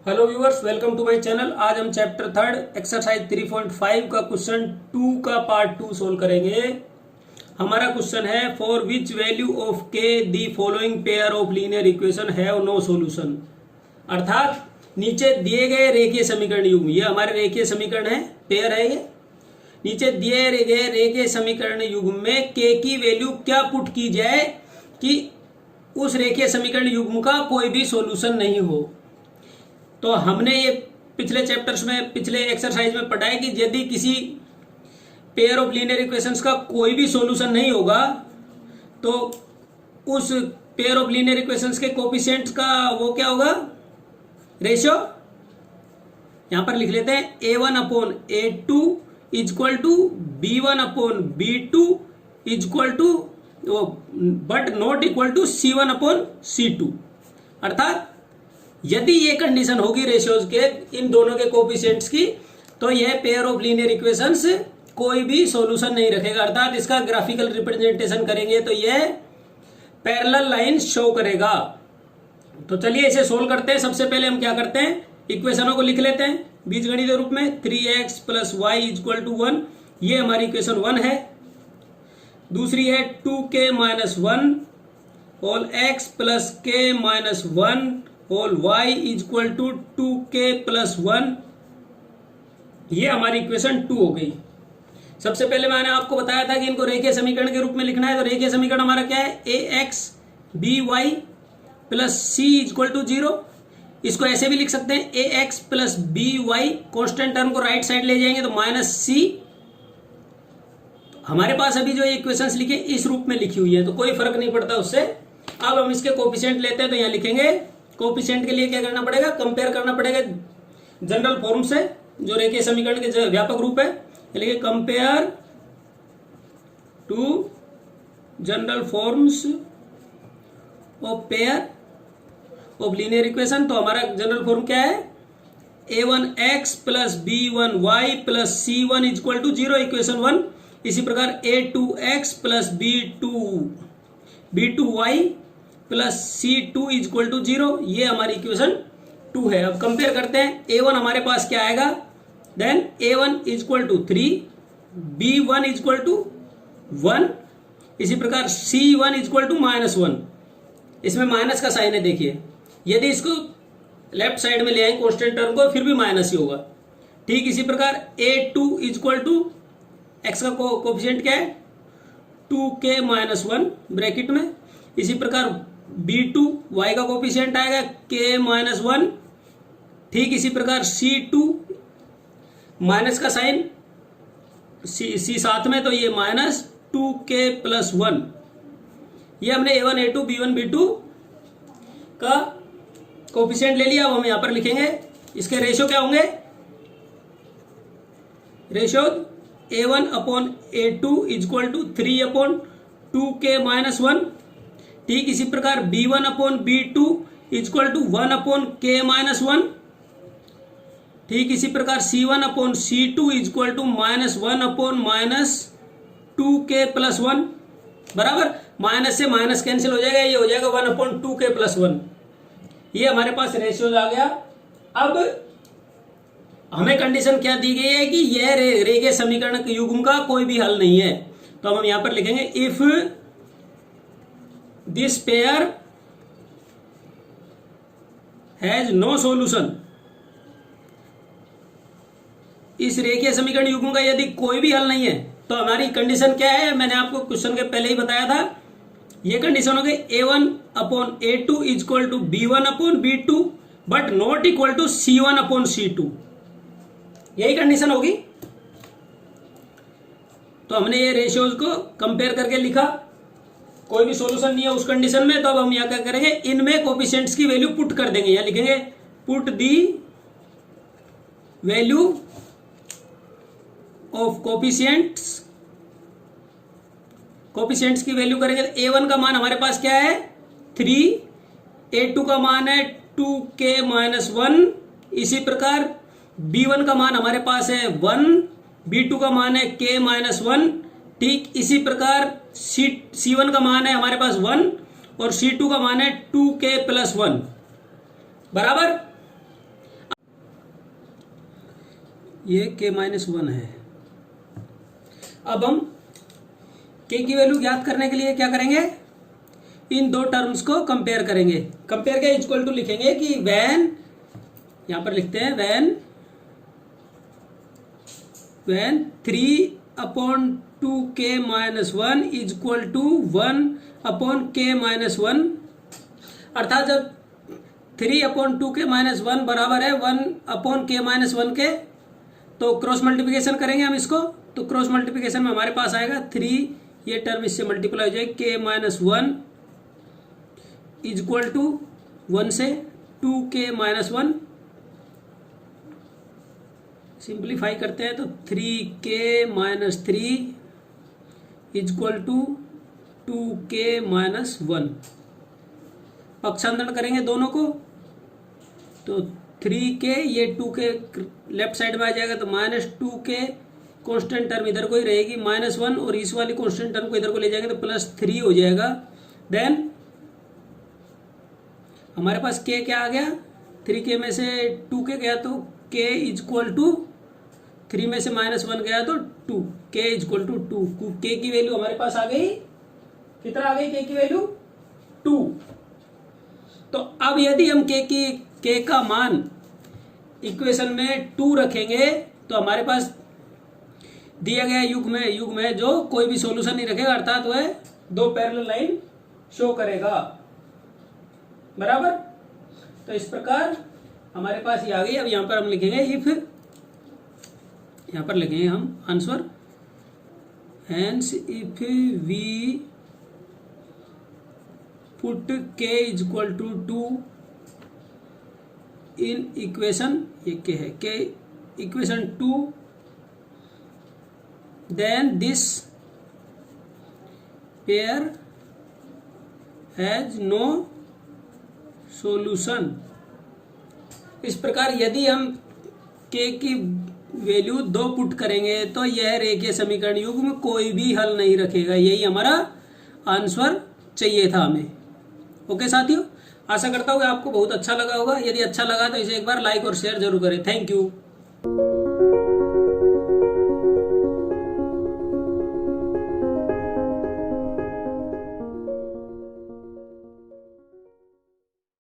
Hello viewers, welcome to my channel. आज हम chapter third exercise 3.5 का क्वेश्चन 2 का पार्ट 2 सोल्व करेंगे। हमारा क्वेश्चन है for which value of k the following pair of linear equation have no solution. अर्थात नीचे दिए गए रेखीय समीकरण युग्म, ये हमारे रेखीय समीकरण है, पेयर है ये। नीचे दिए गए रेखीय समीकरण युग्म में के की वैल्यू क्या पुट की जाए कि उस रेखीय समीकरण युग्म का कोई भी सॉल्यूशन नहीं हो। तो हमने ये पिछले चैप्टर्स में, पिछले एक्सरसाइज में पढ़ा है कि यदि किसी पेयर ऑफ लीनियर इक्वेशंस का कोई भी सॉल्यूशन नहीं होगा तो उस पेयर ऑफ लीनियर इक्वेशंस के कोफिशिएंट्स का वो क्या होगा, रेशियो। यहां पर लिख लेते हैं a1 upon a2 is equal to b1 upon b2 is equal to but not equal to c1 upon c2। अर्थात यदि ये कंडीशन होगी रेशियोज के इन दोनों के कोफिशिएंट्स की, तो यह पेयर ऑफ लीनियर इक्वेशंस कोई भी सॉल्यूशन नहीं रखेगा। अर्थात इसका ग्राफिकल रिप्रेजेंटेशन करेंगे तो यह पैरेलल लाइन शो करेगा। तो चलिए इसे सोल्व करते हैं। सबसे पहले हम क्या करते हैं, इक्वेशनों को लिख लेते हैं बीजगणित रूप में। 3x plus Y equal to 1, ये हमारी इक्वेशन 1 है। दूसरी है 2k minus 1 whole x plus k minus 1 whole y is equal to 2k plus 1, ये हमारी इक्वेशन 2 हो गई। सबसे पहले मैंने आपको बताया था कि इनको रेखीय समीकरण के रूप में लिखना है। तो रेखीय समीकरण हमारा क्या है, ax by plus c is equal to 0। इसको ऐसे भी लिख सकते हैं ax plus by, constant term को राइट साइड ले जाएंगे तो माइनस c। हमारे पास अभी जो इक्वेशंस लिखे इस रूप में लिखी हुई है तो कोई फर्क नहीं पड़ता उससे। अब हम इसके कोफिशिएंट लेते हैं तो यहां लिखेंगे। कोफिशिएंट के लिए क्या करना पड़ेगा, कंपेयर करना पड़ेगा जनरल फॉर्म से, जो रेखीय समीकरण के व्यापक रूप है। लिखिए compare to general forms of pair of linear equation. तो हमारा जनरल फॉर्म क्या है, a1x plus b1y plus c1 is equal to 0, equation 1। इसी प्रकार a2x plus b2y plus c2 is equal to 0, ये हमारी इक्वेशन 2 है। अब कंपेयर करते हैं। a1 हमारे पास क्या आएगा, then a1 is equal to 3, b1 is equal to 1, इसी प्रकार c1 इजक्वल टू माइनस 1। इसमें माइनस का साइन है, देखिए यदि इसको लेफ्ट साइड में ले आए कॉन्स्टेंट टर्म को फिर भी माइनस ही होगा। ठीक इसी प्रकार a2 इजक्वल टू x का कोफिशिएंट क्या है, 2k माइनस 1 ब्रैकेट में। इसी प्रकार b2 y का कोफिशिएंट आएगा k माइनस 1। ठीक इसी प्रकार c2 माइनस का साइन c साथ में, तो ये माइनस 2k प्लस 1। ये हमने a1 a2 b1 b2 का कोफिशिएंट ले लिया। अब हम यहां पर लिखेंगे इसके रेशियो क्या होंगे, ratio a1 upon a2 is equal to 3 upon 2k minus 1। ठीक इसी प्रकार b1 upon b2 is equal to 1 upon k minus 1। ठीक इसी प्रकार c1 upon c2 is equal to minus 1 upon minus 2k plus 1। बराबर, माइनस से माइनस कैंसिल हो जाएगा, ये हो जाएगा 1 अपॉन 2k प्लस 1। ये हमारे पास रेशियोज आ गया। अब हमें कंडीशन क्या दी गई है कि यह रेखीय समीकरण के युग्म का कोई भी हल नहीं है। तो हम यहां पर लिखेंगे if this pair has no solution. इस रेखीय समीकरण युग्म का यदि कोई भी हल नहीं है तो हमारी कंडीशन क्या है, मैंने आपको क्वेश्चन के पहले ही बताया था। ये कंडीशन हो गई a1 upon a2 is equal to b1 upon b2 but not equal to c1 upon c2, यही कंडीशन होगी। तो हमने ये रेशियोज को कंपेयर करके लिखा, कोई भी सॉल्यूशन नहीं है उस कंडीशन में। तो अब हम यहां क्या करेंगे, इनमें कोफिशिएंट्स की वैल्यू पुट कर देंगे। यहां लिखेंगे put the value of coefficients. Coefficients की वैल्यू करेंगे तो a1 का मान हमारे पास क्या है 3, a2 का मान है 2k माइनस 1। इसी प्रकार b1 का मान हमारे पास है 1, b2 का मान है k माइनस 1। ठीक इसी प्रकार c1 का मान है हमारे पास 1 और c2 का मान है 2k प्लस 1। बराबर। ये k-1 है। अब हम k की वैल्यू ज्ञात करने के लिए क्या करेंगे, इन दो टर्म्स को कंपेयर करेंगे। कंपेयर क्या, इक्वल टू लिखेंगे कि व्हेन, यहां पर लिखते हैं when 3/2k-1 is equal to 1/k-1, अर्थात जब 3/2k-1 बराबर है 1/k-1 के, तो क्रॉस मल्टीप्लिकेशन करेंगे हम इसको। तो क्रॉस मल्टीप्लिकेशन में हमारे पास आएगा 3, ये टर्म इससे मल्टीप्लाई हो जाएगी, k-1 इज इक्वल टू 1 से 2k-1, सिंप्लीफाई करते हैं तो 3k-3 is equal to 2k-1। पक्षांतरण करेंगे दोनों को, तो 3k, ये 2k लेफ्ट साइड में आ जाएगा, तो -2k, कांस्टेंट टर्म इधर को ही रहेगी, -1, और इस वाली कांस्टेंट टर्म को इधर को ले जाएंगे तो +3 हो जाएगा। देन हमारे पास k क्या आ गया, 3k में से 2k गया तो k इज इक्वल टू 3 में से -1 गया तो 2, k is equal to 2। k की वैल्यू हमारे पास आ गई, कितना आ गई k की वैल्यू, 2। तो अब यदि हम k का मान इक्वेशन में 2 रखेंगे तो हमारे पास दिया गया युग में जो कोई भी सॉल्यूशन नहीं रखेगा, अर्थात वह दो पैरेलल लाइन शो करेगा, बराबर। तो इस प्रकार हमारे पास ये आ गई। अब यहां पर हम लिखेंगे इफ, यहां पर लिखेंगे हम answer, hence if we put k is equal to 2 in equation, ये k है, k equation 2, then this pair has no solution. इस प्रकार यदि हम k की वैल्यू 2 पुट करेंगे तो यह रेखीय समीकरण युग्म में कोई भी हल नहीं रखेगा। यही हमारा आंसर चाहिए था हमें। ओके साथियों, आशा करता हूँ आपको बहुत अच्छा लगा होगा। यदि अच्छा लगा तो इसे एक बार लाइक और शेयर जरूर करें। Thank you.